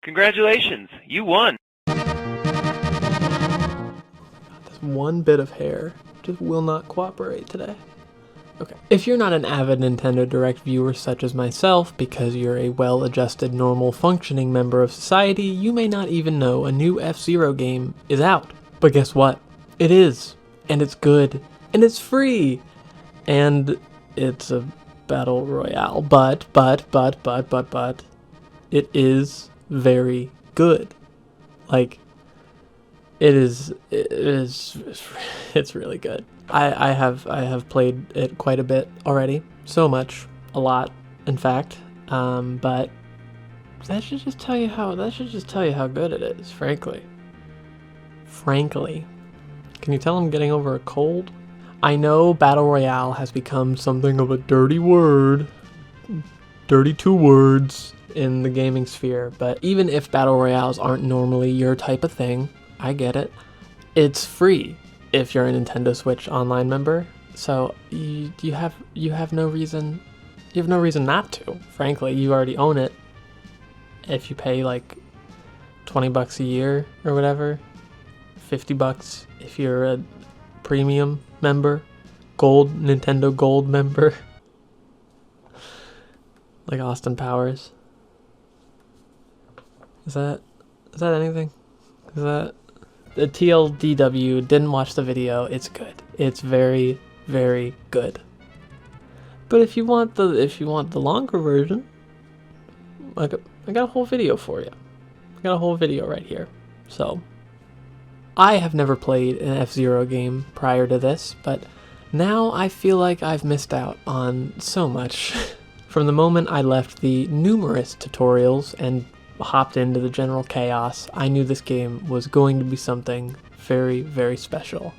Congratulations, you won. This one bit of hair just will not cooperate today. Okay, if you're not an avid Nintendo Direct viewer such as myself, because you're a well-adjusted, normal, functioning member of society, you may not even know a new F-Zero game is out. But guess what? It is. And it's good. And it's free. And it's a battle royale. But, it is very good. Like, it's really good. I have played it quite a bit already. So much. A lot, in fact. But that should just tell you how good it is, frankly. Can you tell I'm getting over a cold? I know Battle Royale has become something of a dirty word. Dirty two words in the gaming sphere, but even if Battle Royales aren't normally your type of thing, I get it. It's free if you're a Nintendo Switch Online member, so you have no reason not to. Frankly, you already own it. If you pay like $20 a year or whatever, $50 if you're a premium member, Nintendo Gold member, like Austin Powers. Is that anything? Is that the TLDW? Didn't watch the video. It's good. It's very, very good. But if you want the longer version, I got a whole video for you. I got a whole video right here. So I have never played an F-Zero game prior to this, but now I feel like I've missed out on so much. From the moment I left the numerous tutorials and hopped into the general chaos, I knew this game was going to be something very, very special.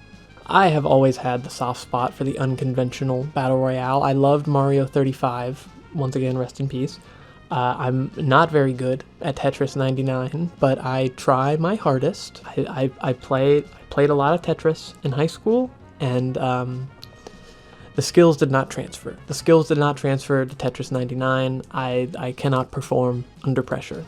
I have always had the soft spot for the unconventional Battle Royale. I loved Mario 35, once again, rest in peace. I'm not very good at Tetris 99, but I try my hardest. I played a lot of Tetris in high school, and the skills did not transfer. The skills did not transfer to Tetris 99. I cannot perform under pressure.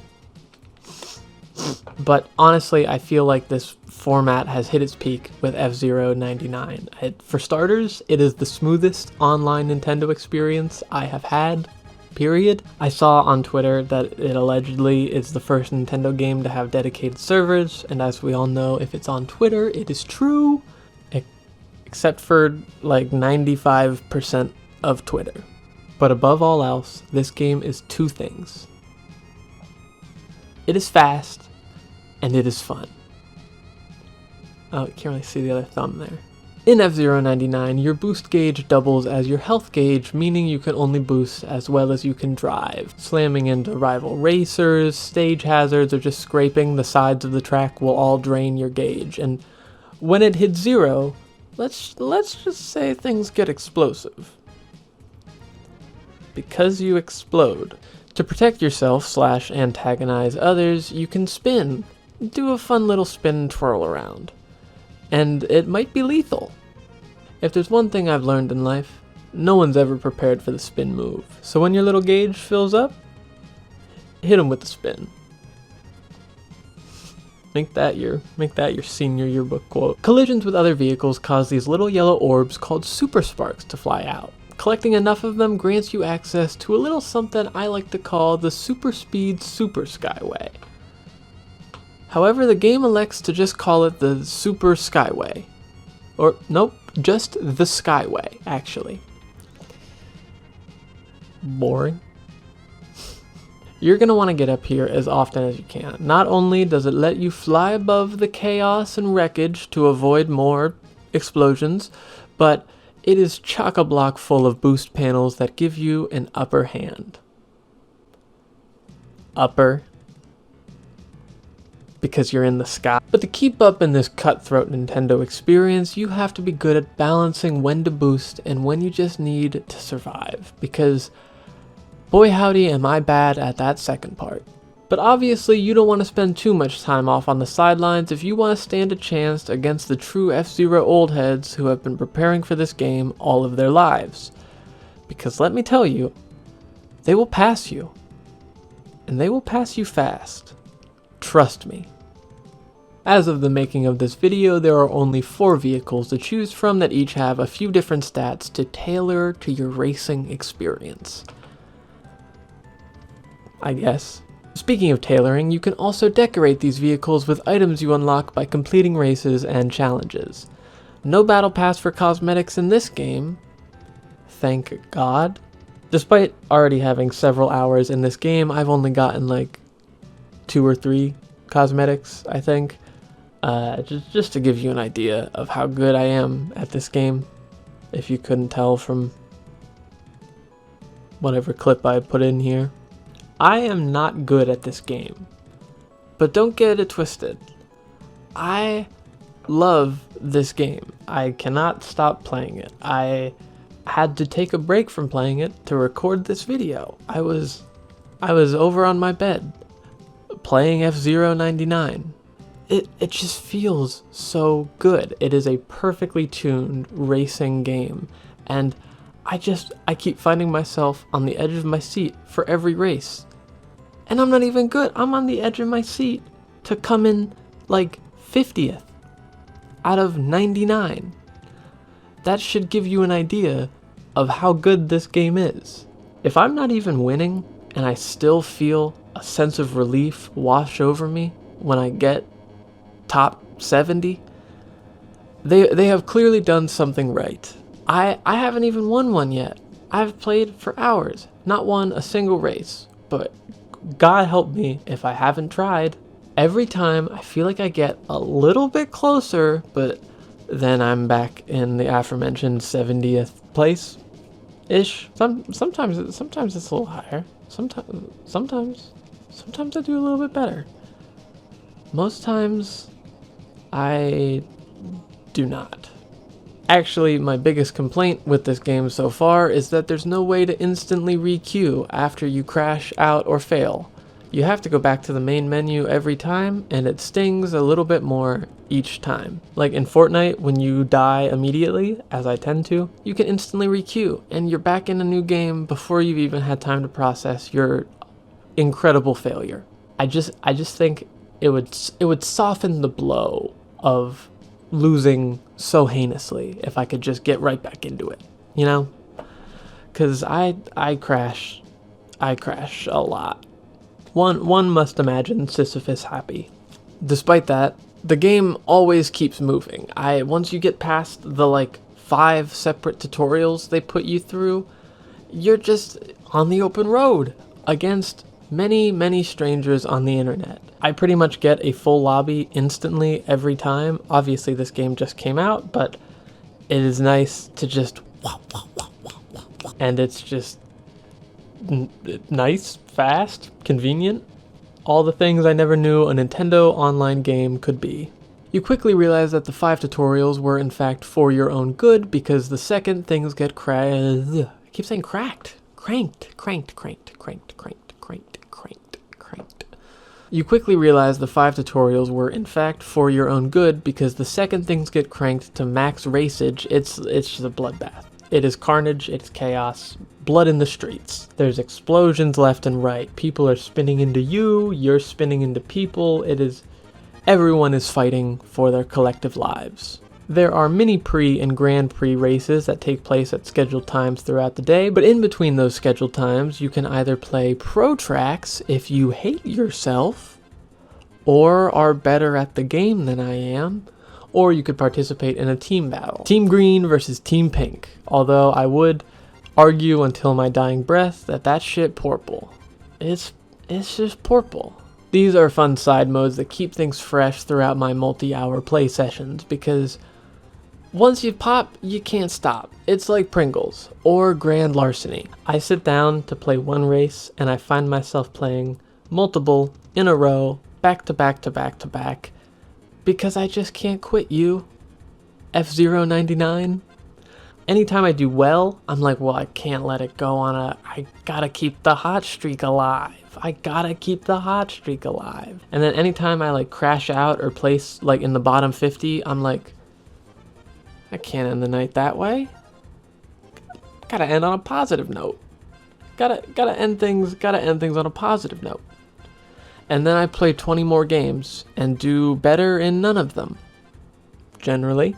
But honestly, I feel like this format has hit its peak with F-Zero 99. For starters, it is the smoothest online Nintendo experience I have had, period. I saw on Twitter that it allegedly is the first Nintendo game to have dedicated servers, and as we all know, if it's on Twitter, it is true. Except for like 95% of Twitter. But above all else, this game is two things. It is fast, and it is fun. Oh, you can't really see the other thumb there. In F-Zero 99, your boost gauge doubles as your health gauge, meaning you can only boost as well as you can drive. Slamming into rival racers, stage hazards, or just scraping the sides of the track will all drain your gauge. And when it hits zero, let's just say things get explosive. Because you explode. To protect yourself / antagonize others, you can spin. Do a fun little spin and twirl around. And it might be lethal. If there's one thing I've learned in life, no one's ever prepared for the spin move. So when your little gauge fills up, hit 'em with the spin. Make that your senior yearbook quote. Collisions with other vehicles cause these little yellow orbs called super sparks to fly out. Collecting enough of them grants you access to a little something I like to call the super speed super skyway. However, the game elects to just call it the Super Skyway. Or, nope, just the Skyway, actually. Boring. You're going to want to get up here as often as you can. Not only does it let you fly above the chaos and wreckage to avoid more explosions, but it is chock-a-block full of boost panels that give you an upper hand. Upper. Because you're in the sky. But to keep up in this cutthroat Nintendo experience, you have to be good at balancing when to boost and when you just need to survive. Because boy howdy am I bad at that second part. But obviously you don't want to spend too much time off on the sidelines if you want to stand a chance against the true F-Zero old heads who have been preparing for this game all of their lives. Because let me tell you, they will pass you. And they will pass you fast. Trust me. As of the making of this video, there are only 4 vehicles to choose from that each have a few different stats to tailor to your racing experience, I guess. Speaking of tailoring, you can also decorate these vehicles with items you unlock by completing races and challenges. No battle pass for cosmetics in this game, thank God. Despite already having several hours in this game, I've only gotten like 2 or 3 cosmetics, I think. Just to give you an idea of how good I am at this game, if you couldn't tell from whatever clip I put in here. I am not good at this game, but don't get it twisted. I love this game. I cannot stop playing it. I had to take a break from playing it to record this video. I was over on my bed playing F-Zero 99. It just feels so good. It is a perfectly tuned racing game, and I keep finding myself on the edge of my seat for every race. And I'm not even good. I'm on the edge of my seat to come in like 50th out of 99. That should give you an idea of how good this game is. If I'm not even winning and I still feel a sense of relief wash over me when I get top 70, they have clearly done something right. I haven't even won one yet. I've played for hours, not won a single race, but God help me if I haven't tried. Every time I feel like I get a little bit closer, but then I'm back in the aforementioned 70th place ish. Sometimes it's a little higher. Sometimes I do a little bit better. Most times I do not. Actually, my biggest complaint with this game so far is that there's no way to instantly re-queue after you crash out or fail. You have to go back to the main menu every time, and it stings a little bit more each time. Like in Fortnite, when you die immediately, as I tend to, you can instantly re-queue, and you're back in a new game before you've even had time to process your incredible failure. I just think it would soften the blow of losing so heinously if I could just get right back into it, you know? Because I crash a lot. One must imagine Sisyphus happy. Despite that, the game always keeps moving. Once you get past the like 5 separate tutorials they put you through, you're just on the open road against many strangers on the internet. I pretty much get a full lobby instantly every time. Obviously this game just came out, but it is nice to just and it's just nice, fast, convenient. All the things I never knew a Nintendo online game could be. You quickly realize that the 5 tutorials were in fact for your own good, because the second things get I keep saying cranked. You quickly realize the 5 tutorials were in fact for your own good, because the second things get cranked to max raceage, it's just a bloodbath. It is carnage, it's chaos, blood in the streets. There's explosions left and right. People are spinning into you, you're spinning into people. Everyone is fighting for their collective lives. There are mini Prix and Grand Prix races that take place at scheduled times throughout the day, but in between those scheduled times, you can either play pro tracks if you hate yourself, or are better at the game than I am, or you could participate in a team battle. Team Green versus Team Pink, although I would argue until my dying breath that shit purple. It's just purple. These are fun side modes that keep things fresh throughout my multi-hour play sessions, because once you pop, you can't stop. It's like Pringles or Grand Larceny. I sit down to play one race and I find myself playing multiple in a row, back to back to back to back, because I just can't quit you. F-Zero 99. Anytime I do well, I'm like, well, I can't let it go I gotta keep the hot streak alive. And then anytime I like crash out or place like in the bottom 50, I'm like, I can't end the night that way. Gotta end on a positive note. Gotta end things on a positive note. and then I play 20 more games and do better in none of them. Generally.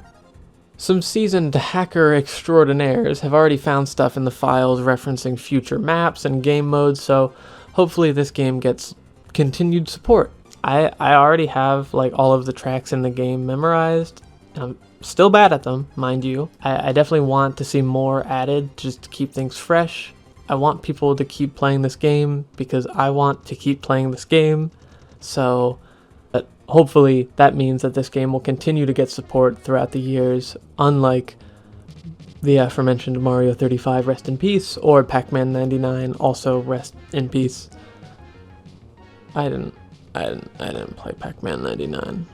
Some seasoned hacker extraordinaires have already found stuff in the files referencing future maps and game modes, so hopefully this game gets continued support. I already have like all of the tracks in the game memorized. I'm still bad at them, mind you. I definitely want to see more added just to keep things fresh. I want people to keep playing this game because I want to keep playing this game. So hopefully that means that this game will continue to get support throughout the years, unlike the aforementioned Mario 35 Rest in Peace or Pac-Man 99 also Rest in Peace. I didn't play Pac-Man 99.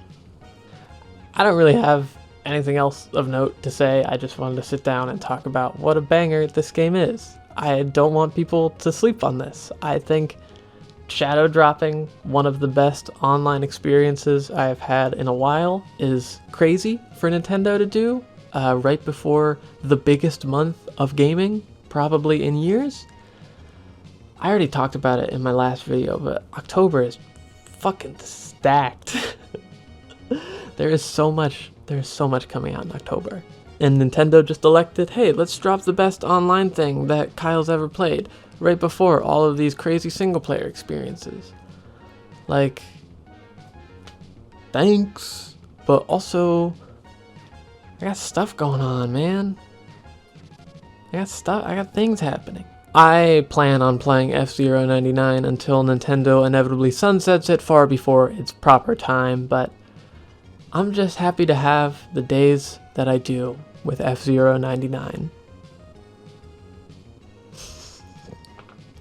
I don't really have anything else of note to say. I just wanted to sit down and talk about what a banger this game is. I don't want people to sleep on this. I think shadow dropping one of the best online experiences I've had in a while is crazy for Nintendo to do right before the biggest month of gaming probably in years. I already talked about it in my last video, but October is fucking stacked. There's so much coming out in October. And Nintendo just elected, hey, let's drop the best online thing that Kyle's ever played right before all of these crazy single-player experiences. Like, thanks. But also, I got stuff going on, man. I got things happening. I plan on playing F-Zero 99 until Nintendo inevitably sunsets it far before its proper time, but I'm just happy to have the days that I do with F-Zero 99.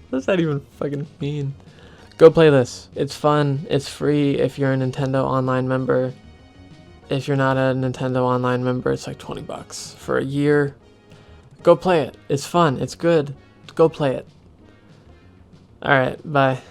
What does that even fucking mean? Go play this. It's fun. It's free if you're a Nintendo Online member. If you're not a Nintendo Online member, it's like $20 for a year. Go play it. It's fun. It's good. Go play it. Alright, bye.